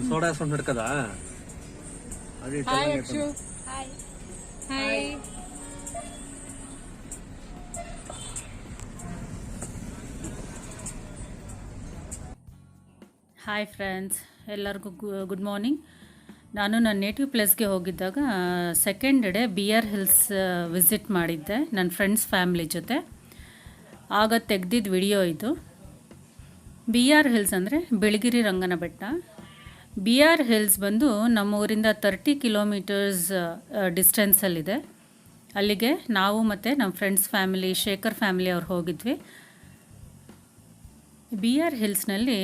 Soda sound ಹಿಡ್ಕದಾ ಅದು hi Akshu. Hi hi. Hi friends, ಎಲ್ಲರಿಗೂ good morning. ನಾನು ನನ್ನ ನೇಟಿವ್ ಪ್ಲೇಸ್ಗೆ ಹೋಗಿದ್ದಾಗ second day BR hills visit ಮಾಡಿದ್ದೆ ನನ್ನ ಫ್ರೆಂಡ್ಸ್ ಫ್ಯಾಮ್ಲಿ ಜೊತೆ. ಆಗ ತೆಗೆದಿದ್ದ ವಿಡಿಯೋ ಇದು. BR ಹಿಲ್ಸ್ ಅಂದರೆ ಬಿಳಿಗಿರಿ ರಂಗನ ಬೆಟ್ಟ. BR ಹಿಲ್ಸ್ ಬಂದು ನಮ್ಮ ಊರಿಂದ 30 ಕಿಲೋಮೀಟರ್ಸ್ ಡಿಸ್ಟೆನ್ಸಲ್ಲಿದೆ. ಅಲ್ಲಿಗೆ ನಾವು ಮತ್ತು ನಮ್ಮ ಫ್ರೆಂಡ್ಸ್ ಫ್ಯಾಮಿಲಿ, ಶೇಖರ್ ಫ್ಯಾಮಿಲಿ ಅವ್ರು ಹೋಗಿದ್ವಿ. BR ಹಿಲ್ಸ್ನಲ್ಲಿ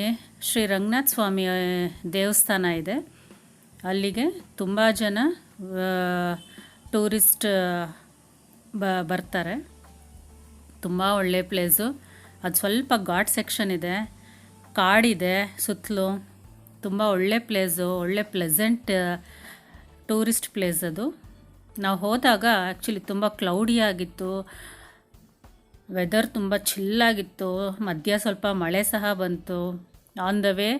ಶ್ರೀ ರಂಗನಾಥ ಸ್ವಾಮಿ ದೇವಸ್ಥಾನ ಇದೆ. ಅಲ್ಲಿಗೆ ತುಂಬ ಜನ ಟೂರಿಸ್ಟ್ ಬರ್ತಾರೆ. ತುಂಬ ಒಳ್ಳೆ ಪ್ಲೇಸು. ಅದು ಸ್ವಲ್ಪ ಘಾಟ್ ಸೆಕ್ಷನ್ ಇದೆ, ಕಾಡಿದೆ ಸುತ್ತಲೂ. ತುಂಬ ಒಳ್ಳೆ ಪ್ಲೇಸು, ಒಳ್ಳೆ ಪ್ಲೆಸೆಂಟ್ ಟೂರಿಸ್ಟ್ ಪ್ಲೇಸ್ ಅದು. ನಾವು ಹೋದಾಗ ಆ್ಯಕ್ಚುಲಿ ತುಂಬ ಕ್ಲೌಡಿ ಆಗಿತ್ತು, ವೆದರ್ ತುಂಬ ಚಿಲ್ಲಾಗಿತ್ತು. ಮಧ್ಯ ಸ್ವಲ್ಪ ಮಳೆ ಸಹ ಬಂತು. ಆನ್ ದ ವೇ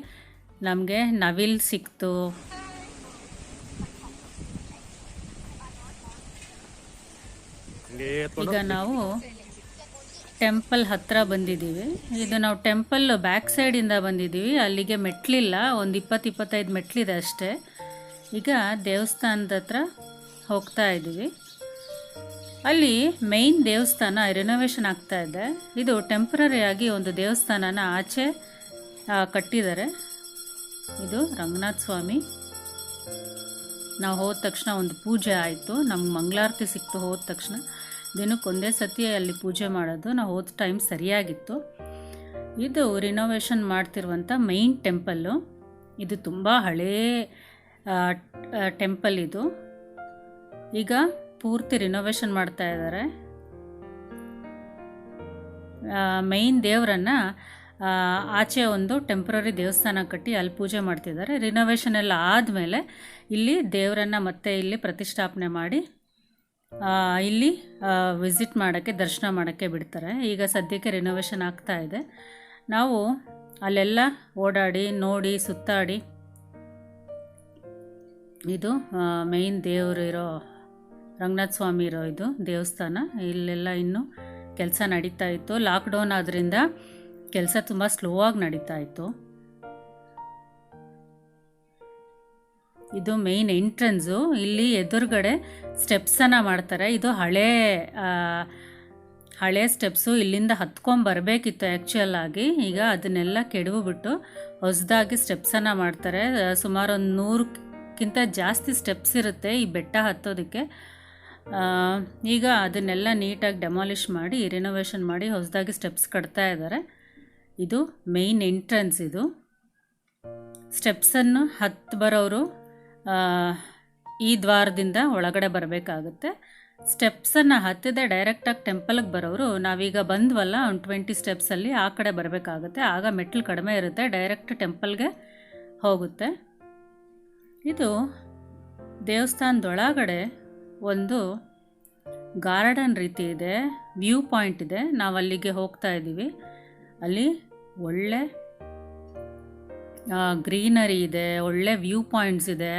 ನಮಗೆ ನವಿಲ್ ಸಿಕ್ತು. ಈಗ ನಾವು ಟೆಂಪಲ್ ಹತ್ತಿರ ಬಂದಿದ್ದೀವಿ. ಇದು ನಾವು ಟೆಂಪಲ್ ಬ್ಯಾಕ್ ಸೈಡಿಂದ ಬಂದಿದ್ದೀವಿ. ಅಲ್ಲಿಗೆ ಮೆಟ್ಲಿಲ್ಲ, ಒಂದು 20-25 ಮೆಟ್ಲಿದೆ ಅಷ್ಟೇ. ಈಗ ದೇವಸ್ಥಾನದ ಹತ್ರ ಹೋಗ್ತಾ ಇದ್ದೀವಿ. ಅಲ್ಲಿ ಮೇಯ್ನ್ ದೇವಸ್ಥಾನ ರಿನೋವೇಷನ್ ಆಗ್ತಾ ಇದೆ. ಇದು ಟೆಂಪ್ರರಿಯಾಗಿ ಒಂದು ದೇವಸ್ಥಾನನ ಆಚೆ ಕಟ್ಟಿದ್ದಾರೆ. ಇದು ರಂಗನಾಥ ಸ್ವಾಮಿ. ನಾವು ಹೋದ ತಕ್ಷಣ ಒಂದು ಪೂಜೆ ಆಯಿತು. ನಮ್ಗೆ ಮಂಗಳಾರತಿ ಸಿಕ್ತು ಹೋದ ತಕ್ಷಣ. ದಿನಕ್ಕೊಂದೇ ಸತಿ ಅಲ್ಲಿ ಪೂಜೆ ಮಾಡೋದು. ನಾವು ಹೋದ ಟೈಮ್ ಸರಿಯಾಗಿತ್ತು. ಇದು ರಿನೋವೇಷನ್ ಮಾಡ್ತಿರುವಂಥ ಮೇಯ್ನ್ ಟೆಂಪಲ್ಲು. ಇದು ತುಂಬ ಹಳೇ ಟೆಂಪಲ್ ಇದು. ಈಗ ಪೂರ್ತಿ ರಿನೋವೇಷನ್ ಮಾಡ್ತಾ ಇದ್ದಾರೆ. ಮೇಯ್ನ್ ದೇವರನ್ನು ಆಚೆ ಒಂದು ಟೆಂಪ್ರರಿ ದೇವಸ್ಥಾನ ಕಟ್ಟಿ ಅಲ್ಲಿ ಪೂಜೆ ಮಾಡ್ತಿದ್ದಾರೆ. ರಿನೋವೇಷನ್ ಎಲ್ಲ ಆದಮೇಲೆ ಇಲ್ಲಿ ದೇವರನ್ನು ಮತ್ತೆ ಇಲ್ಲಿ ಪ್ರತಿಷ್ಠಾಪನೆ ಮಾಡಿ ಇಲ್ಲಿ ವಿಸಿಟ್ ಮಾಡೋಕ್ಕೆ, ದರ್ಶನ ಮಾಡೋಕ್ಕೆ ಬಿಡ್ತಾರೆ. ಈಗ ಸದ್ಯಕ್ಕೆ ರಿನೋವೇಷನ್ ಆಗ್ತಾ ಇದೆ. ನಾವು ಅಲ್ಲೆಲ್ಲ ಓಡಾಡಿ ನೋಡಿ ಸುತ್ತಾಡಿ. ಇದು ಮೇಯ್ನ್ ದೇವರಿರೋ ರಂಗನಾಥ ಸ್ವಾಮಿ ಇರೋ ಇದು ದೇವಸ್ಥಾನ. ಇಲ್ಲೆಲ್ಲ ಇನ್ನೂ ಕೆಲಸ ನಡೀತಾ ಇತ್ತು. ಲಾಕ್ಡೌನ್ ಆದ್ದರಿಂದ ಕೆಲಸ ತುಂಬ ಸ್ಲೋ ಆಗಿ ನಡೀತಾ ಇತ್ತು. ಇದು ಮೇಯ್ನ್ ಎಂಟ್ರೆನ್ಸು. ಇಲ್ಲಿ ಎದುರುಗಡೆ ಸ್ಟೆಪ್ಸನ್ನು ಮಾಡ್ತಾರೆ. ಇದು ಹಳೆ ಸ್ಟೆಪ್ಸು. ಇಲ್ಲಿಂದ ಹತ್ಕೊಂಬರ್ಬೇಕಿತ್ತು ಆ್ಯಕ್ಚುಯಲ್ ಆಗಿ. ಈಗ ಅದನ್ನೆಲ್ಲ ಕೆಡವಿಬಿಟ್ಟು ಹೊಸದಾಗಿ ಸ್ಟೆಪ್ಸನ್ನು ಮಾಡ್ತಾರೆ. ಸುಮಾರು ಒಂದು 100ಕ್ಕಿಂತ ಜಾಸ್ತಿ ಸ್ಟೆಪ್ಸ್ ಇರುತ್ತೆ ಈ ಬೆಟ್ಟ ಹತ್ತೋದಕ್ಕೆ. ಈಗ ಅದನ್ನೆಲ್ಲ ನೀಟಾಗಿ ಡೆಮಾಲಿಷ್ ಮಾಡಿ ರಿನೋವೇಷನ್ ಮಾಡಿ ಹೊಸದಾಗಿ ಸ್ಟೆಪ್ಸ್ ಕಟ್ತಾ ಇದ್ದಾರೆ. ಇದು ಮೇಯ್ನ್ ಎಂಟ್ರೆನ್ಸ್. ಇದು ಸ್ಟೆಪ್ಸನ್ನು ಬರೋರು ಈ ದ್ವಾರದಿಂದ ಒಳಗಡೆ ಬರಬೇಕಾಗುತ್ತೆ. ಸ್ಟೆಪ್ಸನ್ನು ಹತ್ತಿದೆ ಡೈರೆಕ್ಟಾಗಿ ಟೆಂಪಲ್ಗೆ ಬರೋರು ನಾವೀಗ ಬಂದ್ವಲ್ಲ ಒಂದು 20 ಸ್ಟೆಪ್ಸಲ್ಲಿ ಆ ಕಡೆ ಬರಬೇಕಾಗುತ್ತೆ. ಆಗ ಮೆಟ್ಲು ಕಡಿಮೆ ಇರುತ್ತೆ, ಡೈರೆಕ್ಟ್ ಟೆಂಪಲ್ಗೆ ಹೋಗುತ್ತೆ. ಇದು ದೇವಸ್ಥಾನದೊಳಗಡೆ ಒಂದು ಗಾರ್ಡನ್ ರೀತಿ ಇದೆ, ವ್ಯೂ ಪಾಯಿಂಟ್ ಇದೆ. ನಾವು ಅಲ್ಲಿಗೆ ಹೋಗ್ತಾ ಇದ್ದೀವಿ. ಅಲ್ಲಿ ಒಳ್ಳೆ ಗ್ರೀನರಿ ಇದೆ, ಒಳ್ಳೆ ವ್ಯೂ ಪಾಯಿಂಟ್ಸ್ ಇದೆ.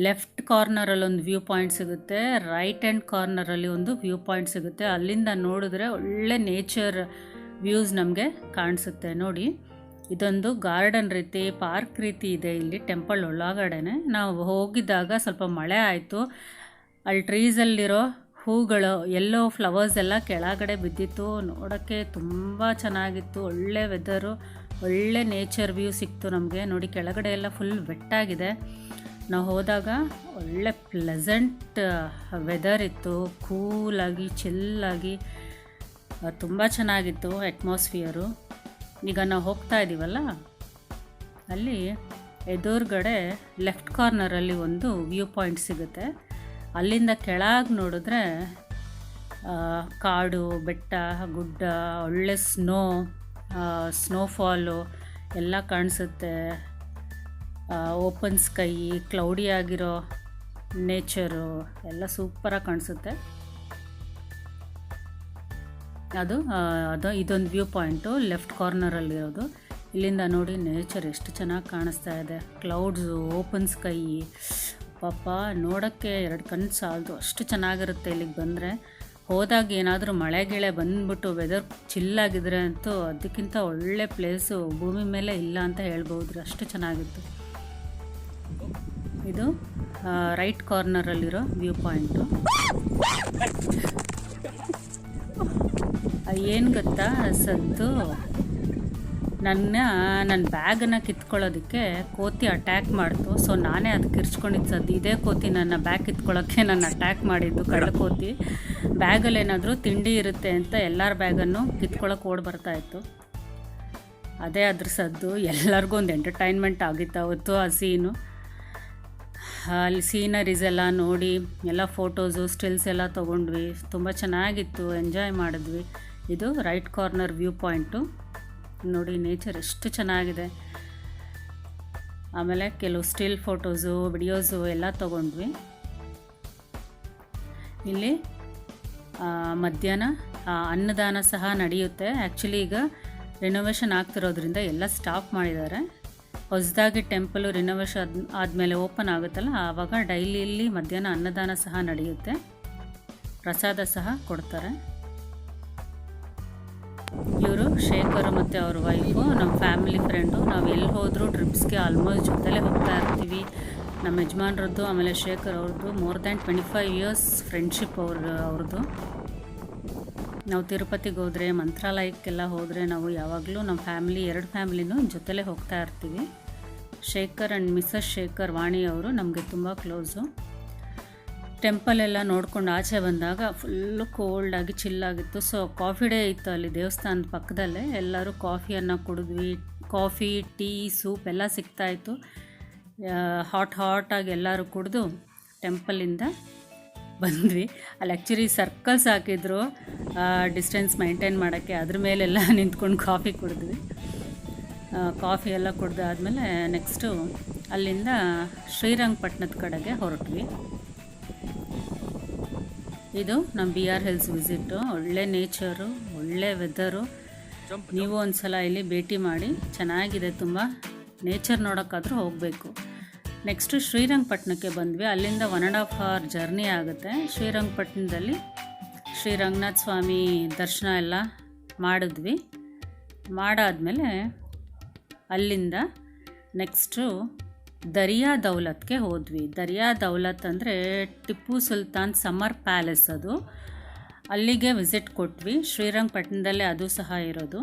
ಲೆಫ್ಟ್ ಕಾರ್ನರಲ್ಲಿ ಒಂದು ವ್ಯೂ ಪಾಯಿಂಟ್ ಸಿಗುತ್ತೆ, ರೈಟ್ ಹ್ಯಾಂಡ್ ಕಾರ್ನರಲ್ಲಿ ಒಂದು ವ್ಯೂ ಪಾಯಿಂಟ್ ಸಿಗುತ್ತೆ. ಅಲ್ಲಿಂದ ನೋಡಿದ್ರೆ ಒಳ್ಳೆ ನೇಚರ್ ವ್ಯೂಸ್ ನಮಗೆ ಕಾಣಿಸುತ್ತೆ. ನೋಡಿ, ಇದೊಂದು ಗಾರ್ಡನ್ ರೀತಿ, ಪಾರ್ಕ್ ರೀತಿ ಇದೆ ಇಲ್ಲಿ ಟೆಂಪಲ್ ಒಳಗಡೆನೆ. ನಾವು ಹೋಗಿದ್ದಾಗ ಸ್ವಲ್ಪ ಮಳೆ ಆಯಿತು. ಅಲ್ಲಿ ಟ್ರೀಸಲ್ಲಿರೋ ಹೂಗಳು, ಎಲ್ಲೋ ಫ್ಲವರ್ಸ್ ಎಲ್ಲ ಕೆಳಗಡೆ ಬಿದ್ದಿತ್ತು. ನೋಡೋಕ್ಕೆ ತುಂಬ ಚೆನ್ನಾಗಿತ್ತು. ಒಳ್ಳೆ ವೆದರು, ಒಳ್ಳೆ ನೇಚರ್ ವ್ಯೂ ಸಿಕ್ತು ನಮಗೆ. ನೋಡಿ, ಕೆಳಗಡೆ ಎಲ್ಲ ಫುಲ್ ವೆಟ್ಟಾಗಿದೆ. ನಾವು ಹೋದಾಗ ಒಳ್ಳೆ ಪ್ಲೆಸೆಂಟ್ ವೆದರ್ ಇತ್ತು, ಕೂಲಾಗಿ ಚಿಲ್ಲಾಗಿ ತುಂಬ ಚೆನ್ನಾಗಿತ್ತು ಅಟ್ಮಾಸ್ಫಿಯರು. ಈಗ ನಾವು ಹೋಗ್ತಾ ಇದ್ದೀವಲ್ಲ, ಅಲ್ಲಿ ಎದುರುಗಡೆ ಲೆಫ್ಟ್ ಕಾರ್ನರಲ್ಲಿ ಒಂದು ವ್ಯೂ ಪಾಯಿಂಟ್ ಸಿಗುತ್ತೆ. ಅಲ್ಲಿಂದ ಕೆಳಗೆ ನೋಡಿದ್ರೆ ಕಾಡು, ಬೆಟ್ಟ, ಗುಡ್ಡ, ಒಳ್ಳೆ ಸ್ನೋಫಾಲು ಎಲ್ಲ ಕಾಣಿಸುತ್ತೆ. ಓಪನ್ ಸ್ಕೈ, ಕ್ಲೌಡಿ ಆಗಿರೋ ನೇಚರು ಎಲ್ಲ ಸೂಪರಾಗಿ ಕಾಣಿಸುತ್ತೆ. ಅದು ಇದೊಂದು ವ್ಯೂ ಪಾಯಿಂಟು ಲೆಫ್ಟ್ ಕಾರ್ನರಲ್ಲಿರೋದು. ಇಲ್ಲಿಂದ ನೋಡಿ ನೇಚರ್ ಎಷ್ಟು ಚೆನ್ನಾಗಿ ಕಾಣಿಸ್ತಾ ಇದೆ. ಕ್ಲೌಡ್ಸು, ಓಪನ್ ಸ್ಕೈ, ಪಾಪ ನೋಡೋಕ್ಕೆ 2 ಕಣ್ಣು ಸಾಲದು, ಅಷ್ಟು ಚೆನ್ನಾಗಿರುತ್ತೆ ಇಲ್ಲಿಗೆ ಬಂದರೆ. ಹೋದಾಗ ಏನಾದರೂ ಮಳೆ ಗಿಳೆ ಬಂದ್ಬಿಟ್ಟು ವೆದರ್ ಚಿಲ್ಲಾಗಿದ್ರೆ ಅಂತೂ ಅದಕ್ಕಿಂತ ಒಳ್ಳೆ ಪ್ಲೇಸು ಭೂಮಿ ಮೇಲೆ ಇಲ್ಲ ಅಂತ ಹೇಳ್ಬೋದು, ಅಷ್ಟು ಚೆನ್ನಾಗಿತ್ತು. ಇದು ರೈಟ್ ಕಾರ್ನರಲ್ಲಿರೋ ವ್ಯೂ ಪಾಯಿಂಟು. ಏನು ಗೊತ್ತಾ ಸದ್ದು, ನನ್ನ ಬ್ಯಾಗನ್ನು ಕಿತ್ಕೊಳ್ಳೋದಕ್ಕೆ ಕೋತಿ ಅಟ್ಯಾಕ್ ಮಾಡ್ತು. ಸೊ ನಾನೇ ಅದಕ್ಕೆ ಕಿರ್ಚ್ಕೊಂಡಿದ್ದು ಸದ್ದು. ಇದೇ ಕೋತಿ ನನ್ನ ಬ್ಯಾಗ್ ಕಿತ್ಕೊಳ್ಳೋಕ್ಕೆ ನನ್ನ ಅಟ್ಯಾಕ್ ಮಾಡಿದ್ದು, ಕಳ್ಳ ಕೋತಿ. ಬ್ಯಾಗಲ್ಲಿ ಏನಾದರೂ ತಿಂಡಿ ಇರುತ್ತೆ ಅಂತ ಎಲ್ಲರ ಬ್ಯಾಗನ್ನು ಕಿತ್ಕೊಳ್ಳೋಕೆ ಓಡಿ ಬರ್ತಾಯಿತ್ತು. ಅದೇ ಅದ್ರ ಸದ್ದು. ಎಲ್ಲರಿಗೂ ಒಂದು ಎಂಟರ್ಟೈನ್ಮೆಂಟ್ ಆಗಿತ್ತು ಅವತ್ತು ಆ ಸೀನು. ಅಲ್ಲಿ ಸೀನರೀಸ್ ಎಲ್ಲ ನೋಡಿ, ಎಲ್ಲ ಫೋಟೋಸು, ಸ್ಟಿಲ್ಸ್ ಎಲ್ಲ ತೊಗೊಂಡ್ವಿ. ತುಂಬ ಚೆನ್ನಾಗಿತ್ತು, ಎಂಜಾಯ್ ಮಾಡಿದ್ವಿ. ಇದು ರೈಟ್ ಕಾರ್ನರ್ ವ್ಯೂ ಪಾಯಿಂಟು. ನೋಡಿ ನೇಚರ್ ಎಷ್ಟು ಚೆನ್ನಾಗಿದೆ. ಆಮೇಲೆ ಕೆಲವು ಸ್ಟಿಲ್ ಫೋಟೋಸು, ವಿಡಿಯೋಸು ಎಲ್ಲ ತೊಗೊಂಡ್ವಿ. ಇಲ್ಲಿ ಮಧ್ಯಾಹ್ನ ಅನ್ನದಾನ ಸಹ ನಡೆಯುತ್ತೆ. ಆ್ಯಕ್ಚುಲಿ ಈಗ ರಿನೋವೇಷನ್ ಆಗ್ತಿರೋದ್ರಿಂದ ಎಲ್ಲ ಸ್ಟಾಪ್ ಮಾಡಿದ್ದಾರೆ. ಹೊಸದಾಗಿ ಟೆಂಪಲು ರಿನೋವೇಷನ್ ಆದಮೇಲೆ ಓಪನ್ ಆಗುತ್ತಲ್ಲ, ಆವಾಗ ಡೈಲಿ ಇಲ್ಲಿ ಮಧ್ಯಾಹ್ನ ಅನ್ನದಾನ ಸಹ ನಡೆಯುತ್ತೆ. ಪ್ರಸಾದ ಸಹ ಕೊಡ್ತಾರೆ. ಇವರು ಶೇಖರ್ ಮತ್ತು ಅವ್ರ ವೈಫು ನಮ್ಮ ಫ್ಯಾಮಿಲಿ ಫ್ರೆಂಡು. ನಾವು ಎಲ್ಲಿ ಹೋದರೂ ಟ್ರಿಪ್ಸ್ಗೆ ಆಲ್ಮೋಸ್ಟ್ ಜೊತೆಲೇ ಹೋಗ್ತಾ ಇರ್ತೀವಿ. ನಮ್ಮ ಯಜಮಾನ್ರದ್ದು ಆಮೇಲೆ ಶೇಖರ್ ಅವ್ರದ್ದು ಮೋರ್ ದ್ಯಾನ್ 25 ಇಯರ್ಸ್ ಫ್ರೆಂಡ್ಶಿಪ್ ಅವ್ರದ್ದು. ನಾವು ತಿರುಪತಿಗೆ ಹೋದರೆ, ಮಂತ್ರಾಲಯಕ್ಕೆಲ್ಲ ಹೋದರೆ ನಾವು ಯಾವಾಗಲೂ ನಮ್ಮ ಫ್ಯಾಮಿಲಿ 2 ಫ್ಯಾಮಿಲಿನೂ ಜೊತೆಲೇ ಹೋಗ್ತಾ ಇರ್ತೀವಿ. ಶೇಖರ್ ಆ್ಯಂಡ್ ಮಿಸಸ್ ಶೇಖರ್ ವಾಣಿ ಅವರು ನಮಗೆ ತುಂಬ ಕ್ಲೋಸು. ಟೆಂಪಲೆಲ್ಲ ನೋಡ್ಕೊಂಡು ಆಚೆ ಬಂದಾಗ ಫುಲ್ಲು ಕೋಲ್ಡಾಗಿ ಚಿಲ್ಲಾಗಿತ್ತು. ಸೊ ಕಾಫಿ ಡೇ ಇತ್ತು ಅಲ್ಲಿ ದೇವಸ್ಥಾನದ ಪಕ್ಕದಲ್ಲೇ. ಎಲ್ಲರೂ ಕಾಫಿಯನ್ನು ಕುಡಿದ್ವಿ. ಕಾಫಿ, ಟೀ, ಸೂಪ್ ಎಲ್ಲ ಸಿಗ್ತಾಯಿತ್ತು. ಹಾಟಾಗಿ ಎಲ್ಲರೂ ಕುಡಿದು ಟೆಂಪಲಿಂದ ಬಂದ್ವಿ. ಅಲ್ಲಿ ಆ್ಯಕ್ಚುಲಿ ಸರ್ಕಲ್ಸ್ ಹಾಕಿದ್ರು ಡಿಸ್ಟೆನ್ಸ್ ಮೈಂಟೈನ್ ಮಾಡೋಕ್ಕೆ. ಅದ್ರ ಮೇಲೆಲ್ಲ ನಿಂತ್ಕೊಂಡು ಕಾಫಿ ಕುಡಿದ್ವಿ. ಕಾಫಿ ಎಲ್ಲ ಕುಡ್ದಾದ್ಮೇಲೆ ನೆಕ್ಸ್ಟು ಅಲ್ಲಿಂದ ಶ್ರೀರಂಗಪಟ್ಟಣದ ಕಡೆಗೆ ಹೊರಟ್ವಿ. ಇದು ನಮ್ಮ BR ಹಿಲ್ಸ್ ವಿಸಿಟ್ಟು. ಒಳ್ಳೆ ನೇಚರು, ಒಳ್ಳೆ ವೆದರು. ನೀವು ಒಂದು ಸಲ ಇಲ್ಲಿ ಭೇಟಿ ಮಾಡಿ, ಚೆನ್ನಾಗಿದೆ. ತುಂಬ ನೇಚರ್ ನೋಡೋಕ್ಕಾದ್ರೂ ಹೋಗಬೇಕು. ನೆಕ್ಸ್ಟು ಶ್ರೀರಂಗಪಟ್ಟಣಕ್ಕೆ ಬಂದ್ವಿ. ಅಲ್ಲಿಂದ 1.5 hour ಜರ್ನಿ ಆಗುತ್ತೆ. ಶ್ರೀರಂಗಪಟ್ಟಣದಲ್ಲಿ ಶ್ರೀ ರಂಗನಾಥ ಸ್ವಾಮಿ ದರ್ಶನ ಎಲ್ಲ ಮಾಡಿದ್ವಿ. ಮಾಡಾದಮೇಲೆ ಅಲ್ಲಿಂದ ನೆಕ್ಸ್ಟು ದರಿಯಾ ದೌಲತ್ಗೆ ಹೋದ್ವಿ. ದರಿಯಾ ದೌಲತ್ ಅಂದರೆ ಟಿಪ್ಪು ಸುಲ್ತಾನ್ ಸಮರ್ ಪ್ಯಾಲೇಸ್ ಅದು. ಅಲ್ಲಿಗೆ ವಿಸಿಟ್ ಕೊಟ್ವಿ. ಶ್ರೀರಂಗಪಟ್ಟಣದಲ್ಲೇ ಅದು ಸಹ ಇರೋದು.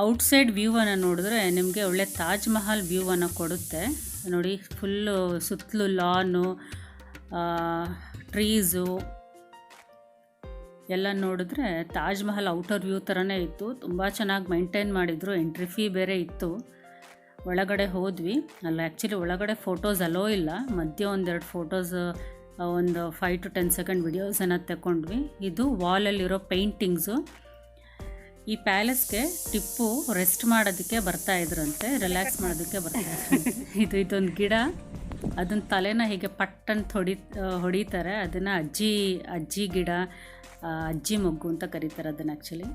ಔಟ್ಸೈಡ್ ವ್ಯೂವನ್ನು ನೋಡಿದ್ರೆ ನಿಮಗೆ ಒಳ್ಳೆ ತಾಜ್ ಮಹಲ್ ವ್ಯೂವನ್ನು ಕೊಡುತ್ತೆ. ನೋಡಿ, ಫುಲ್ಲು ಸುತ್ತಲೂ ಲಾನು, ಟ್ರೀಸು ಎಲ್ಲ ನೋಡಿದ್ರೆ ತಾಜ್ ಮಹಲ್ ಔಟರ್ ವ್ಯೂ ಥರನೇ ಇತ್ತು. ತುಂಬ ಚೆನ್ನಾಗಿ ಮೈಂಟೈನ್ ಮಾಡಿದರು. ಎಂಟ್ರಿ ಫೀ ಬೇರೆ ಇತ್ತು. ಒಳಗಡೆ ಹೋದ್ವಿ. ಅಲ್ಲಿ ಆ್ಯಕ್ಚುಲಿ ಒಳಗಡೆ ಫೋಟೋಸ್ ಅಲೋ ಇಲ್ಲ. ಮಧ್ಯೆ 1-2 ಫೋಟೋಸ್, ಒಂದು 5 to 10 ಸೆಕೆಂಡ್ ವಿಡಿಯೋಸನ್ನು ತಗೊಂಡ್ವಿ. ಇದು ವಾಲಲ್ಲಿರೋ ಪೇಂಟಿಂಗ್ಸು. ಈ ಪ್ಯಾಲೇಸ್ಗೆ ಟಿಪ್ಪು ರೆಸ್ಟ್ ಮಾಡೋದಕ್ಕೆ ಬರ್ತಾಯಿದ್ರಂತೆ, ರಿಲ್ಯಾಕ್ಸ್ ಮಾಡೋದಕ್ಕೆ ಬರ್ತಾಯಿದ್ರು. ಇದೊಂದು ಗಿಡ, ಅದನ್ನ ತಲೆನ ಹೀಗೆ ಪಟ್ಟಂತ ಹೊಡಿತಾರೆ. ಅದನ್ನು ಅಜ್ಜಿ ಗಿಡ, ಅಜ್ಜಿ ಮೊಗ್ಗು ಅಂತ ಕರೀತಾರೆ ಅದನ್ನು. ಆ್ಯಕ್ಚುಲಿ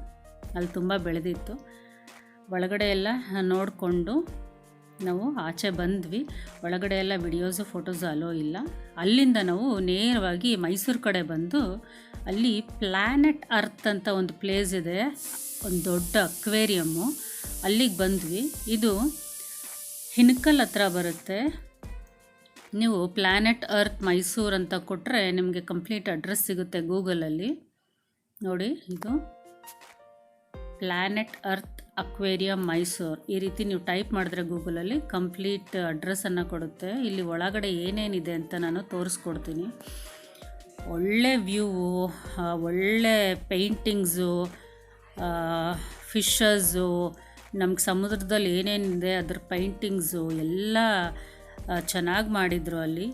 ಅಲ್ಲಿ ತುಂಬ ಬೆಳೆದಿತ್ತು. ಒಳಗಡೆ ಎಲ್ಲ ನೋಡಿಕೊಂಡು ನಾವು ಆಚೆ ಬಂದ್ವಿ. ಒಳಗಡೆ ಎಲ್ಲ ವಿಡಿಯೋಸು, ಫೋಟೋಸು ಅಲೋ ಇಲ್ಲ. ಅಲ್ಲಿಂದ ನಾವು ನೇರವಾಗಿ ಮೈಸೂರು ಕಡೆ ಬಂದು, ಅಲ್ಲಿ ಪ್ಲ್ಯಾನೆಟ್ ಅರ್ತ್ ಅಂತ ಒಂದು ಪ್ಲೇಸ್ ಇದೆ, ಒಂದು ದೊಡ್ಡ ಅಕ್ವೇರಿಯಮ್ಮು. ಅಲ್ಲಿಗೆ ಬಂದ್ವಿ. ಇದು ಹಿನಕಲ್ ಹತ್ರ ಬರುತ್ತೆ. ನೀವು ಪ್ಲ್ಯಾನೆಟ್ ಅರ್ತ್ ಮೈಸೂರು ಅಂತ ಕೊಟ್ಟರೆ ನಿಮಗೆ ಕಂಪ್ಲೀಟ್ ಅಡ್ರೆಸ್ ಸಿಗುತ್ತೆ ಗೂಗಲಲ್ಲಿ. ನೋಡಿ, ಇದು ಪ್ಲ್ಯಾನೆಟ್ ಅರ್ತ್ ಅಕ್ವೇರಿಯಂ ಮೈಸೂರು. ಈ ರೀತಿ ನೀವು ಟೈಪ್ ಮಾಡಿದ್ರೆ ಗೂಗಲಲ್ಲಿ ಕಂಪ್ಲೀಟ್ ಅಡ್ರೆಸ್ಸನ್ನು ಕೊಡುತ್ತೆ. ಇಲ್ಲಿ ಒಳಗಡೆ ಏನೇನಿದೆ ಅಂತ ನಾನು ತೋರಿಸ್ಕೊಡ್ತೀನಿ. ಒಳ್ಳೆ ವ್ಯೂವು, ಒಳ್ಳೆ ಪೇಂಟಿಂಗ್ಸು, ಫಿಶಸ್ಸು, ನಮ್ಗೆ ಸಮುದ್ರದಲ್ಲಿ ಏನೇನಿದೆ ಅದ್ರ ಪೇಂಟಿಂಗ್ಸು ಎಲ್ಲ ಚೆನ್ನಾಗಿ ಮಾಡಿದರು ಅಲ್ಲಿ.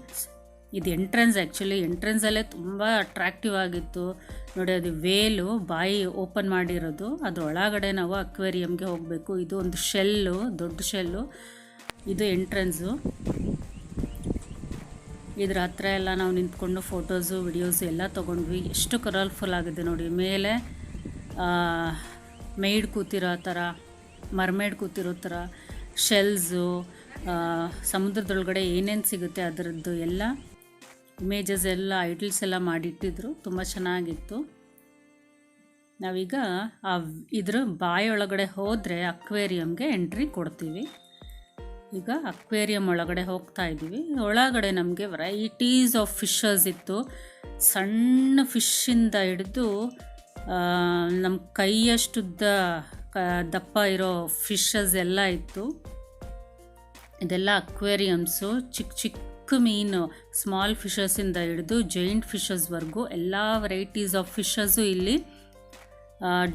ಇದು ಎಂಟ್ರೆನ್ಸ್. ಆ್ಯಕ್ಚುಲಿ ಎಂಟ್ರೆನ್ಸಲ್ಲೇ ತುಂಬ ಅಟ್ರಾಕ್ಟಿವ್ ಆಗಿತ್ತು. ನೋಡಿ, ಅದು ವೇಲು ಬಾಯಿ ಓಪನ್ ಮಾಡಿರೋದು. ಅದು ಒಳಗಡೆ ನಾವು ಅಕ್ವೇರಿಯಮ್ಗೆ ಹೋಗಬೇಕು. ಇದು ಒಂದು ಶೆಲ್ಲು, ದೊಡ್ಡ ಶೆಲ್ಲು. ಇದು ಎಂಟ್ರೆನ್ಸು. ಇದ್ರ ಹತ್ರ ಎಲ್ಲ ನಾವು ನಿಂತ್ಕೊಂಡು ಫೋಟೋಸು, ವಿಡಿಯೋಸು ಎಲ್ಲ ತೊಗೊಂಡ್ವಿ. ಎಷ್ಟು ಕಲರ್ಫುಲ್ ಆಗಿದೆ ನೋಡಿ. ಮೇಲೆ ಮೇಯ್ಡ್ ಕೂತಿರೋ ಥರ ಮರ್ಮೇಡ್ ಕೂತಿರೋ ಥರ ಶೆಲ್ಸು, ಸಮುದ್ರದೊಳಗಡೆ ಏನೇನು ಸಿಗುತ್ತೆ ಅದರದ್ದು ಎಲ್ಲ ಇಮೇಜಸ್ ಎಲ್ಲ ಐಟಲ್ಸ್ ಎಲ್ಲ ಮಾಡಿಟ್ಟಿದ್ರು. ತುಂಬ ಚೆನ್ನಾಗಿತ್ತು. ನಾವೀಗ ಇದ್ರ ಬಾಯೊಳಗಡೆ ಹೋದರೆ ಅಕ್ವೇರಿಯಮ್ಗೆ ಎಂಟ್ರಿ ಕೊಡ್ತೀವಿ. ಈಗ ಅಕ್ವೇರಿಯಮ್ ಒಳಗಡೆ ಹೋಗ್ತಾ ಇದ್ದೀವಿ. ಒಳಗಡೆ ನಮಗೆ ವೆರೈಟೀಸ್ ಆಫ್ ಫಿಶಸ್ ಇತ್ತು. ಸಣ್ಣ ಫಿಶ್ಶಿಂದ ಹಿಡಿದು ನಮ್ಮ ಕೈಯಷ್ಟುದ್ದ ದಪ್ಪ ಇರೋ ಫಿಶಸ್ ಎಲ್ಲ ಇತ್ತು. ಇದೆಲ್ಲ ಅಕ್ವೇರಿಯಮ್ಸು. ಚಿಕ್ಕ ಚಿಕ್ಕ ಮೀನು, ಸ್ಮಾಲ್ ಫಿಶಸ್ಸಿಂದ ಹಿಡಿದು ಜೈಂಟ್ ಫಿಶಸ್ವರೆಗೂ ಎಲ್ಲ ವೆರೈಟೀಸ್ ಆಫ್ ಫಿಶಸ್ಸು ಇಲ್ಲಿ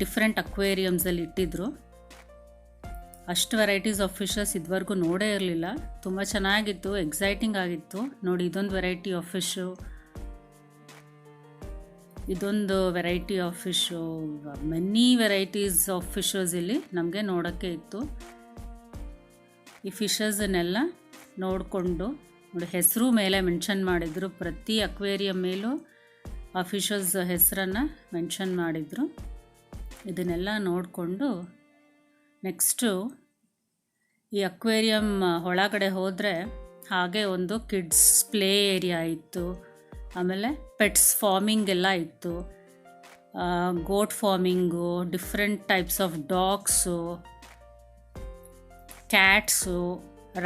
ಡಿಫ್ರೆಂಟ್ ಅಕ್ವೇರಿಯಮ್ಸಲ್ಲಿ ಇಟ್ಟಿದ್ರು. ಅಷ್ಟು ವೆರೈಟೀಸ್ ಆಫ್ ಫಿಶಸ್ ಇದುವರೆಗೂ ನೋಡೇ ಇರಲಿಲ್ಲ. ತುಂಬ ಚೆನ್ನಾಗಿತ್ತು, ಎಕ್ಸೈಟಿಂಗ್ ಆಗಿತ್ತು. ನೋಡಿ, ಇದೊಂದು ವೆರೈಟಿ ಆಫ್ ಫಿಶು, ಇದೊಂದು variety of fish, many varieties of fishes ಇಲ್ಲಿ ನಮಗೆ ನೋಡೋಕ್ಕೆ ಇತ್ತು. ಈ ಫಿಶಸನ್ನೆಲ್ಲ ನೋಡಿಕೊಂಡು ನೋಡಿ, ಹೆಸರು ಮೇಲೆ ಮೆನ್ಷನ್ ಮಾಡಿದರು. ಪ್ರತಿ ಅಕ್ವೇರಿಯಂ ಮೇಲೂ ಆ ಫಿಶಸ್ ಹೆಸರನ್ನು ಮೆನ್ಷನ್ ಮಾಡಿದರು. ಇದನ್ನೆಲ್ಲ ನೋಡಿಕೊಂಡು ನೆಕ್ಸ್ಟು ಈ ಅಕ್ವೇರಿಯಮ್ ಒಳಗಡೆ ಹೋದರೆ ಹಾಗೆ ಒಂದು ಕಿಡ್ಸ್ ಪ್ಲೇ ಏರಿಯಾ ಇತ್ತು. ಆಮೇಲೆ ಪೆಟ್ಸ್ ಫಾರ್ಮಿಂಗ್ ಎಲ್ಲ ಇತ್ತು. Goat farming, different types of dogs, cats,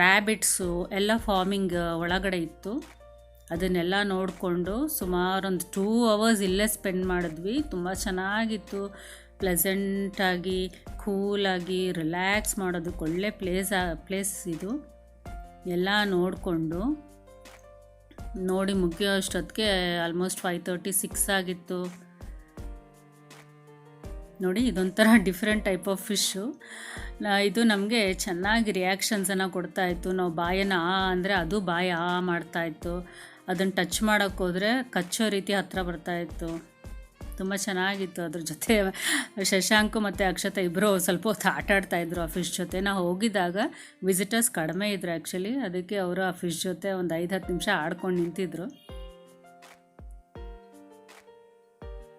rabbits ಎಲ್ಲ ಫಾರ್ಮಿಂಗ್ ಒಳಗಡೆ ಇತ್ತು. ಅದನ್ನೆಲ್ಲ ನೋಡಿಕೊಂಡು ಸುಮಾರು ಒಂದು 2 hours ಇಲ್ಲೇ ಸ್ಪೆಂಡ್ ಮಾಡಿದ್ವಿ. ತುಂಬ ಚೆನ್ನಾಗಿತ್ತು. ಪ್ಲೆಸೆಂಟಾಗಿ, ಕೂಲಾಗಿ, ರಿಲ್ಯಾಕ್ಸ್ ಮಾಡೋದಕ್ಕೆ ಒಳ್ಳೆ ಪ್ಲೇಸ್ ಇದು. ಎಲ್ಲ ನೋಡಿಕೊಂಡು ನೋಡಿ ಮುಗಿಯೋ ಅಷ್ಟೊತ್ತಿಗೆ ಆಲ್ಮೋಸ್ಟ್ 5:30, 6 ಆಗಿತ್ತು. ನೋಡಿ, ಇದೊಂಥರ ಡಿಫ್ರೆಂಟ್ ಟೈಪ್ ಆಫ್ ಫಿಶ್ಶು. ಇದು ನಮಗೆ ಚೆನ್ನಾಗಿ ರಿಯಾಕ್ಷನ್ಸನ್ನು ಕೊಡ್ತಾಯಿತ್ತು. ನಾವು ಬಾಯನ್ನು ಅಂದರೆ ಅದು ಬಾಯಿ ಮಾಡ್ತಾಯಿತ್ತು. ಅದನ್ನು ಟಚ್ ಮಾಡೋಕ್ಕೆ ಹೋದರೆ ಕಚ್ಚೋ ರೀತಿ ಹತ್ತಿರ ಬರ್ತಾಯಿತ್ತು. ತುಂಬ ಚೆನ್ನಾಗಿತ್ತು. ಅದ್ರ ಜೊತೆ ಶಶಾಂಕು ಮತ್ತು ಅಕ್ಷತಾ ಇಬ್ಬರು ಸ್ವಲ್ಪ ಹೊತ್ತು ಆಟ ಆಡ್ತಾಯಿದ್ರು ಆ ಫಿಶ್ ಜೊತೆ. ನಾವು ಹೋಗಿದ್ದಾಗ ವಿಸಿಟರ್ಸ್ ಕಡಿಮೆ ಇದ್ರು ಆ್ಯಕ್ಚುಲಿ. ಅದಕ್ಕೆ ಅವರು ಆ ಫಿಶ್ ಜೊತೆ ಒಂದು 5-10 ನಿಮಿಷ ಆಡ್ಕೊಂಡು ನಿಂತಿದ್ರು.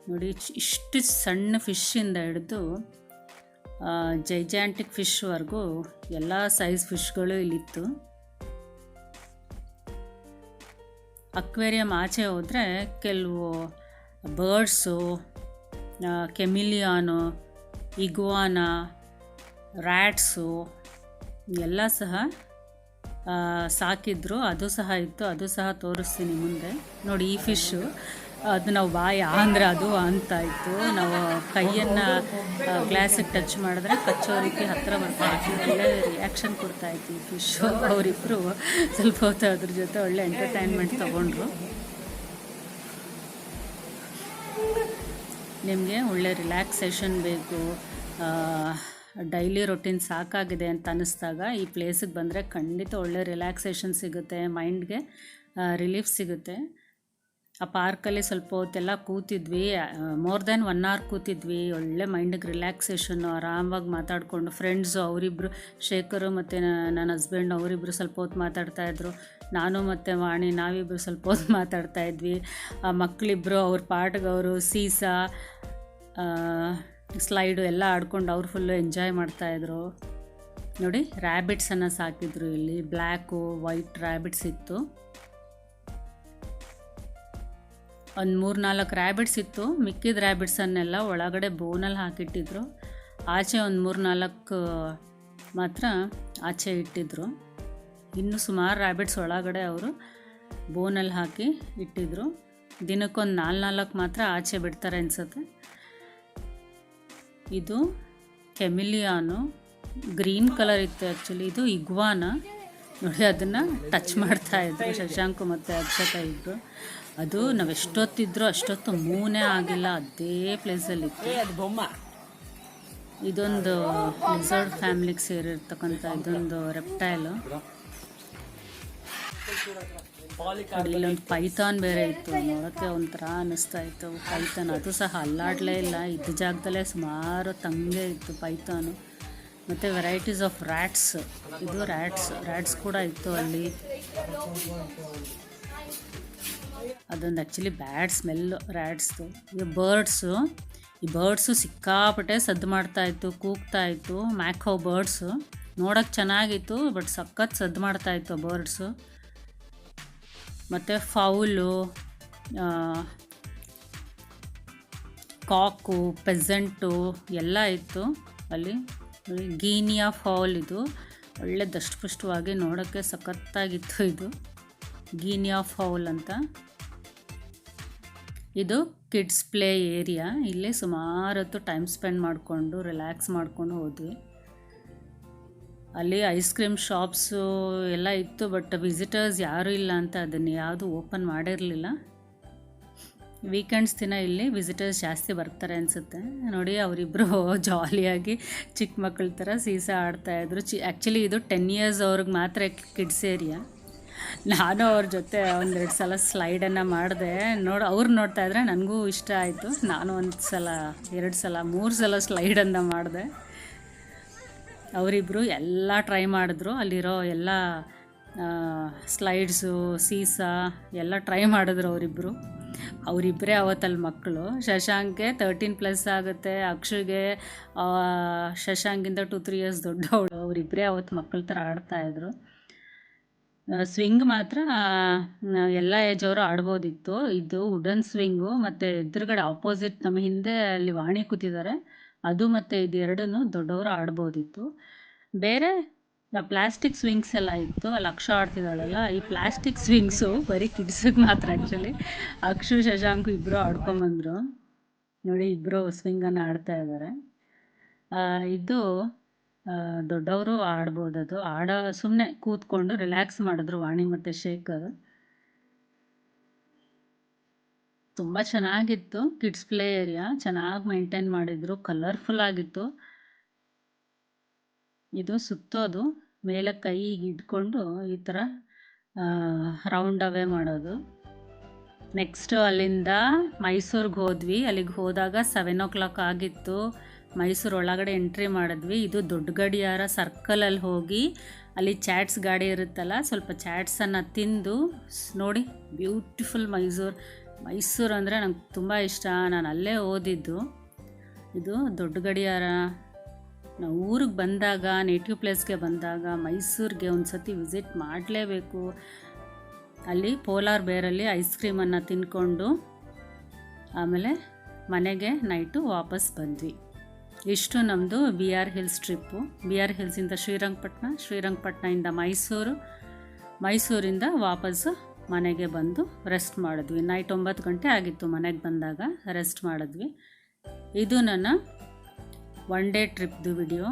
ನೋಡಿ, ಇಷ್ಟು ಸಣ್ಣ ಫಿಶ್ಶಿಂದ ಹಿಡಿದು ಜೈಜಾಂಟಿಕ್ ಫಿಶ್ವರೆಗೂ ಎಲ್ಲ ಸೈಜ್ ಫಿಶ್ಗಳು ಇಲ್ಲಿತ್ತು. ಅಕ್ವೇರಿಯಂ ಆಚೆ ಹೋದರೆ ಕೆಲವು ಬರ್ಡ್ಸು, ಕೆಮಿಲಿಯಾನು, ಇಗ್ವಾನಾ, ರ್ಯಾಟ್ಸು ಎಲ್ಲ ಸಹ ಸಾಕಿದ್ರು. ಅದು ಸಹ ಇತ್ತು. ಅದು ಸಹ ತೋರಿಸ್ತೀನಿ ಮುಂದೆ. ನೋಡಿ, ಈ ಫಿಶ್ಶು ಅದು ನಾವು ಬಾಯಿ ಅಂದರೆ ಅದು ಅಂತ ಇತ್ತು. ನಾವು ಕೈಯನ್ನು ಗ್ಲಾಸಿಗೆ ಟಚ್ ಮಾಡಿದ್ರೆ ಕಚ್ಚೋ ರೀತಿ ಹತ್ತಿರ ಬರ್ತಾಯಿತ್ತು. ಒಳ್ಳೆ ರಿಯಾಕ್ಷನ್ ಕೊಡ್ತಾಯಿತ್ತು ಈ ಫಿಶ್ಶು. ಅವರಿಬ್ಬರು ಸ್ವಲ್ಪ ಹೊತ್ತು ಅದ್ರ ಜೊತೆ ಒಳ್ಳೆ ಎಂಟರ್ಟೈನ್ಮೆಂಟ್ ತೊಗೊಂಡ್ರು. ನಿಮಗೆ ಒಳ್ಳೆ ರಿಲ್ಯಾಕ್ಸೇಷನ್ ಬೇಕು, ಡೈಲಿ ರೊಟೀನ್ ಸಾಕಾಗಿದೆ ಅಂತ ಅನ್ನಿಸ್ದಾಗ ಈ ಪ್ಲೇಸಿಗೆ ಬಂದರೆ ಖಂಡಿತ ಒಳ್ಳೆ ರಿಲ್ಯಾಕ್ಸೇಷನ್ ಸಿಗುತ್ತೆ, ಮೈಂಡ್ಗೆ ರಿಲೀಫ್ ಸಿಗುತ್ತೆ. ಆ ಪಾರ್ಕಲ್ಲಿ ಸ್ವಲ್ಪ ಹೊತ್ತೆಲ್ಲ ಕೂತಿದ್ವಿ. ಮೋರ್ ದ್ಯಾನ್ 1 hour ಕೂತಿದ್ವಿ. ಒಳ್ಳೆ ಮೈಂಡಿಗೆ ರಿಲ್ಯಾಕ್ಸೇಷನ್ನು, ಆರಾಮಾಗಿ ಮಾತಾಡಿಕೊಂಡು ಫ್ರೆಂಡ್ಸು ಅವರಿಬ್ಬರು, ಶೇಖರು ಮತ್ತು ನನ್ನ ಹಸ್ಬೆಂಡ್ ಅವರಿಬ್ಬರು ಸ್ವಲ್ಪ ಹೊತ್ತು ಮಾತಾಡ್ತಾಯಿದ್ರು. ನಾನು ಮತ್ತು ವಾಣಿ ನಾವಿಬ್ಬರು ಸ್ವಲ್ಪ ಹೊತ್ತು ಮಾತಾಡ್ತಾಯಿದ್ವಿ. ಆ ಮಕ್ಕಳಿಬ್ಬರು ಅವ್ರ ಪಾಟ್ಗೆ ಅವರು ಸೀಸಾ, ಸ್ಲೈಡು ಎಲ್ಲ ಆಡ್ಕೊಂಡು ಅವ್ರು ಫುಲ್ಲು ಎಂಜಾಯ್ ಮಾಡ್ತಾಯಿದ್ರು. ನೋಡಿ, ರ್ಯಾಬಿಟ್ಸನ್ನು ಸಾಕಿದ್ರು ಇಲ್ಲಿ. ಬ್ಲ್ಯಾಕು, ವೈಟ್ ರ್ಯಾಬಿಟ್ಸ್ ಇತ್ತು. ಒಂದು 3-4 ರ್ಯಾಬಿಟ್ಸ್ ಇತ್ತು. ಮಿಕ್ಕಿದ ರ್ಯಾಬಿಟ್ಸನ್ನೆಲ್ಲ ಒಳಗಡೆ ಬೋನಲ್ಲಿ ಹಾಕಿಟ್ಟಿದ್ರು. ಆಚೆ ಒಂದು 3-4 ಮಾತ್ರ ಆಚೆ ಇಟ್ಟಿದ್ರು. ಇನ್ನು ಸುಮಾರು ರ್ಯಾಬಿಟ್ಸ್ ಒಳಗಡೆ ಅವರು ಬೋನಲ್ಲಿ ಹಾಕಿ ಇಟ್ಟಿದ್ರು. ದಿನಕ್ಕೊಂದು 4 ಮಾತ್ರ ಆಚೆ ಬಿಡ್ತಾರೆ ಅನಿಸುತ್ತೆ. ಇದು ಕೆಮಿಲಿಯಾನು, ಗ್ರೀನ್ ಕಲರ್ ಇತ್ತು ಆ್ಯಕ್ಚುಲಿ. ಇದು ಇಗ್ವಾನಾ. ನೋಡಿ, ಅದನ್ನು ಟಚ್ ಮಾಡ್ತಾಯಿದ್ರು ಶಶಾಂಕು ಮತ್ತು ಅಕ್ಷತಾ ಇಬ್ಬರು. ಅದು ನಾವು ಎಷ್ಟೊತ್ತಿದ್ರು ಅಷ್ಟೊತ್ತು ಮೂನೇ ಆಗಿಲ್ಲ, ಅದೇ ಪ್ಲೇಸಲ್ಲಿತ್ತು. ಇದೊಂದು ಲಿಸರ್ಡ್ ಫ್ಯಾಮಿಲಿಗೆ ಸೇರಿರ್ತಕ್ಕಂಥ ಇದೊಂದು ರೆಪ್ಟೈಲು. ಇಲ್ಲೊಂದು ಪೈಥಾನ್ ಬೇರೆ ಇತ್ತು. ನೋಡೋಕ್ಕೆ ಒಂಥರ ಅನ್ನಿಸ್ತಾ ಇತ್ತು ಪೈಥಾನ್. ಅದು ಸಹ ಅಲ್ಲಾಡಲೇ ಇಲ್ಲ, ಇದ್ದ ಜಾಗದಲ್ಲೇ ಸುಮಾರು ತಂಗೆ ಇತ್ತು ಪೈಥಾನು. ಮತ್ತು ವೆರೈಟೀಸ್ ಆಫ್ ರ್ಯಾಟ್ಸ್. ಇದು ರ್ಯಾಟ್ಸ್ ಕೂಡ ಇತ್ತು ಅಲ್ಲಿ. ಅದೊಂದು ಆ್ಯಕ್ಚುಲಿ ಬ್ಯಾಡ್ ಸ್ಮೆಲ್ಲು ರ್ಯಾಟ್ಸ್ದು. ಇದು ಬರ್ಡ್ಸು. ಈ ಬರ್ಡ್ಸು ಸಿಕ್ಕಾಪಟ್ಟೆ ಸದ್ದು ಮಾಡ್ತಾಯಿತ್ತು, ಕೂಗ್ತಾಯಿತ್ತು. ಮ್ಯಾಕೋ ಬರ್ಡ್ಸು ನೋಡೋಕ್ಕೆ ಚೆನ್ನಾಗಿತ್ತು, ಬಟ್ ಸಖತ್ ಸದ್ದು ಮಾಡ್ತಾಯಿತ್ತು ಬರ್ಡ್ಸು. ಮತ್ತು ಫೌಲು, ಕಾಕು, ಪೆಸೆಂಟು ಎಲ್ಲ ಇತ್ತು ಅಲ್ಲಿ. ಗೀನಿಯಾ ಫೌಲ್ ಇದು ಒಳ್ಳೆ ದಷ್ಟಪುಷ್ಟವಾಗಿ ನೋಡೋಕ್ಕೆ ಸಖತ್ತಾಗಿತ್ತು. ಇದು ಗೀನಿಯಾ ಫೌಲ್ ಅಂತ. ಇದು ಕಿಡ್ಸ್ ಪ್ಲೇ ಏರಿಯಾ. ಇಲ್ಲೇ ಸುಮಾರು ಹೊತ್ತು ಟೈಮ್ ಸ್ಪೆಂಡ್ ಮಾಡಿಕೊಂಡು ರಿಲ್ಯಾಕ್ಸ್ ಮಾಡಿಕೊಂಡು ಹೋದ್ವಿ. ಅಲ್ಲಿ ಐಸ್ ಕ್ರೀಮ್ ಶಾಪ್ಸು ಎಲ್ಲ ಇತ್ತು, ಬಟ್ ವಿಸಿಟರ್ಸ್ ಯಾರೂ ಇಲ್ಲ ಅಂತ ಅದನ್ನು ಯಾವುದು ಓಪನ್ ಮಾಡಿರಲಿಲ್ಲ. ವೀಕೆಂಡ್ಸ್ ದಿನ ಇಲ್ಲಿ ವಿಸಿಟರ್ಸ್ ಜಾಸ್ತಿ ಬರ್ತಾರೆ ಅನಿಸುತ್ತೆ. ನೋಡಿ ಅವರಿಬ್ಬರು ಜಾಲಿಯಾಗಿ ಚಿಕ್ಕ ಮಕ್ಕಳ ಥರ ಸೀಸಾ ಆಡ್ತಾಯಿದ್ರು. ಆ್ಯಕ್ಚುಲಿ ಇದು 10 years ಅವ್ರಿಗೆ ಮಾತ್ರ ಕಿಡ್ಸ್ ಏರಿಯಾ. ನಾನು ಅವ್ರ ಜೊತೆ ಒಂದೆರಡು ಸಲ ಸ್ಲೈಡನ್ನು ಮಾಡಿದೆ. ಅವ್ರು ನೋಡ್ತಾಯಿದ್ರೆ ನನಗೂ ಇಷ್ಟ ಆಯಿತು. ನಾನು 1 ಸಲ 2 ಸಲ 3 ಸಲ ಸ್ಲೈಡನ್ನು ಮಾಡಿದೆ. ಅವರಿಬ್ಬರು ಎಲ್ಲ ಟ್ರೈ ಮಾಡಿದ್ರು. ಅಲ್ಲಿರೋ ಎಲ್ಲ ಸ್ಲೈಡ್ಸು, ಸೀಸಾ ಎಲ್ಲ ಟ್ರೈ ಮಾಡಿದ್ರು ಅವರಿಬ್ಬರೇ ಅವತ್ತಲ್ಲಿ ಮಕ್ಕಳು. ಶಶಾಂಕ್ಗೆ 13+ ಆಗುತ್ತೆ, ಅಕ್ಷುಗೆ ಶಶಾಂಕಿಂದ 2-3 years ದೊಡ್ಡವಳು. ಅವರಿಬ್ಬರೇ ಅವತ್ತು ಮಕ್ಕಳ ಥರ ಆಡ್ತಾಯಿದ್ರು. ಸ್ವಿಂಗ್ ಮಾತ್ರ ಎಲ್ಲ ಏಜ್ ಅವರು ಆಡ್ಬೋದಿತ್ತು. ಇದು ವುಡನ್ ಸ್ವಿಂಗು, ಮತ್ತು ಎದುರುಗಡೆ ಆಪೋಸಿಟ್ ನಮ್ಮ ಹಿಂದೆ ಅಲ್ಲಿ ವಾಣಿ ಕೂತಿದ್ದಾರೆ, ಅದು ಮತ್ತು ಇದು ಎರಡನ್ನೂ ದೊಡ್ಡವರು ಆಡ್ಬೋದಿತ್ತು. ಬೇರೆ ಪ್ಲಾಸ್ಟಿಕ್ ಸ್ವಿಂಗ್ಸ್ ಎಲ್ಲ ಇತ್ತು. ಅಲ್ಲಿ ಅಕ್ಷು ಆಡ್ತಿದ್ದಾಳಲ್ಲ, ಈ ಪ್ಲಾಸ್ಟಿಕ್ ಸ್ವಿಂಗ್ಸು ಬರೀ ಕಿಡ್ಸಿಗೆ ಮಾತ್ರ. ಆ್ಯಕ್ಚುಲಿ ಅಕ್ಷು ಶಶಾಂಕು ಇಬ್ಬರು ಆಡ್ಕೊಂಬಂದರು. ನೋಡಿ ಇಬ್ಬರು ಸ್ವಿಂಗನ್ನು ಆಡ್ತಾ ಇದ್ದಾರೆ. ಇದು ದೊಡ್ಡವರು ಆಡ್ಬೋದು. ಅದು ಸುಮ್ಮನೆ ಕೂತ್ಕೊಂಡು ರಿಲ್ಯಾಕ್ಸ್ ಮಾಡಿದ್ರು ವಾಣಿ ಮತ್ತು ಶೇಖರ್. ತುಂಬ ಚೆನ್ನಾಗಿತ್ತು ಕಿಡ್ಸ್ ಪ್ಲೇ ಏರಿಯಾ. ಚೆನ್ನಾಗಿ ಮೇಂಟೈನ್ ಮಾಡಿದರು, ಕಲರ್ಫುಲ್ ಆಗಿತ್ತು. ಇದು ಸುತ್ತೋದು, ಮೇಲೆ ಕೈ ಇಟ್ಕೊಂಡು ಈ ಥರ ರೌಂಡ್ ಅವೇ ಮಾಡೋದು. ನೆಕ್ಸ್ಟು ಅಲ್ಲಿಂದ ಮೈಸೂರಿಗೆ ಹೋದ್ವಿ. ಅಲ್ಲಿಗೆ ಹೋದಾಗ 7 o'clock ಆಗಿತ್ತು. ಮೈಸೂರು ಒಳಗಡೆ ಎಂಟ್ರಿ ಮಾಡಿದ್ವಿ. ಇದು ದೊಡ್ಡ ಗಡಿಯಾರ ಸರ್ಕಲಲ್ಲಿ ಹೋಗಿ ಅಲ್ಲಿ ಚಾಟ್ಸ್ ಗಾಡಿ ಇರುತ್ತಲ್ಲ, ಸ್ವಲ್ಪ ಚಾಟ್ಸನ್ನು ತಿಂದು ನೋಡಿ. ಬ್ಯೂಟಿಫುಲ್ ಮೈಸೂರು ಅಂದರೆ ನಂಗೆ ತುಂಬ ಇಷ್ಟ. ನಾನು ಅಲ್ಲೇ ಓದಿದ್ದು. ಇದು ದೊಡ್ಡ ಗಡಿಯಾರ. ನಾವು ಊರಿಗೆ ಬಂದಾಗ, ನೇಟಿವ್ ಪ್ಲೇಸ್ಗೆ ಬಂದಾಗ ಮೈಸೂರಿಗೆ ಒಂದು ಸತಿ ವಿಸಿಟ್ ಮಾಡಲೇಬೇಕು. ಅಲ್ಲಿ ಪೋಲಾರ್ ಬೇರಲ್ಲಿ ಐಸ್ ಕ್ರೀಮನ್ನು ತಿಂದ್ಕೊಂಡು ಆಮೇಲೆ ಮನೆಗೆ ನೈಟು ವಾಪಸ್ ಬಂದ್ವಿ. ಇಷ್ಟು ನಮ್ಮದು BR Hills ಟ್ರಿಪ್ಪು. BR Hillಸಿಂದ ಶ್ರೀರಂಗಪಟ್ಟಣದಿಂದ ಮೈಸೂರಿಂದ ವಾಪಸ್ಸು ಮನೆಗೆ ಬಂದು ರೆಸ್ಟ್ ಮಾಡಿದ್ವಿ. ನೈಟ್ 9 ಗಂಟೆ ಆಗಿತ್ತು ಮನೆಗೆ ಬಂದಾಗ, ರೆಸ್ಟ್ ಮಾಡಿದ್ವಿ. ಇದು ನನ್ನ 1 day ಟ್ರಿಪ್ದು ವಿಡಿಯೋ.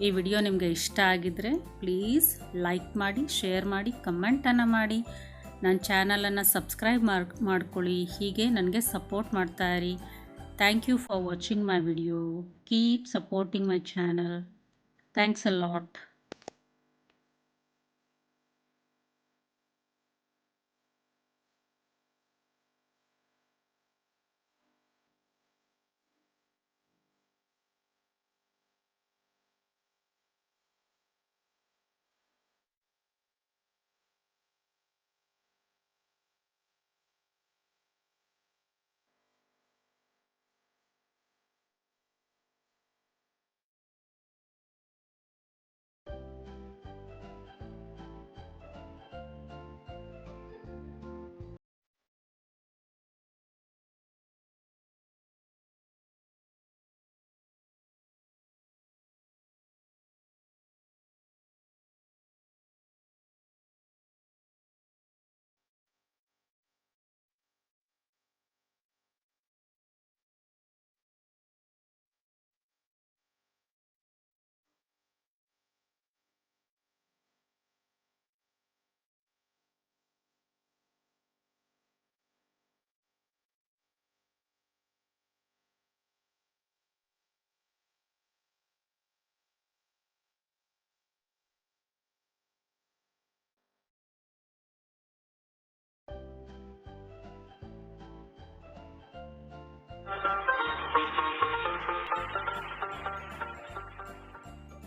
ಈ ವಿಡಿಯೋ ನಿಮಗೆ ಇಷ್ಟ ಆಗಿದ್ದರೆ ಪ್ಲೀಸ್ ಲೈಕ್ ಮಾಡಿ, ಶೇರ್ ಮಾಡಿ, ಕಮೆಂಟನ್ನು ಮಾಡಿ. ನನ್ನ ಚಾನಲನ್ನು ಸಬ್ಸ್ಕ್ರೈಬ್ ಮಾಡ್ಕೊಳ್ಳಿ. ಹೀಗೆ ನನಗೆ support ಮಾಡ್ತಾಯಿರಿ. Thank you for watching my video. Keep supporting my channel. Thanks a lot.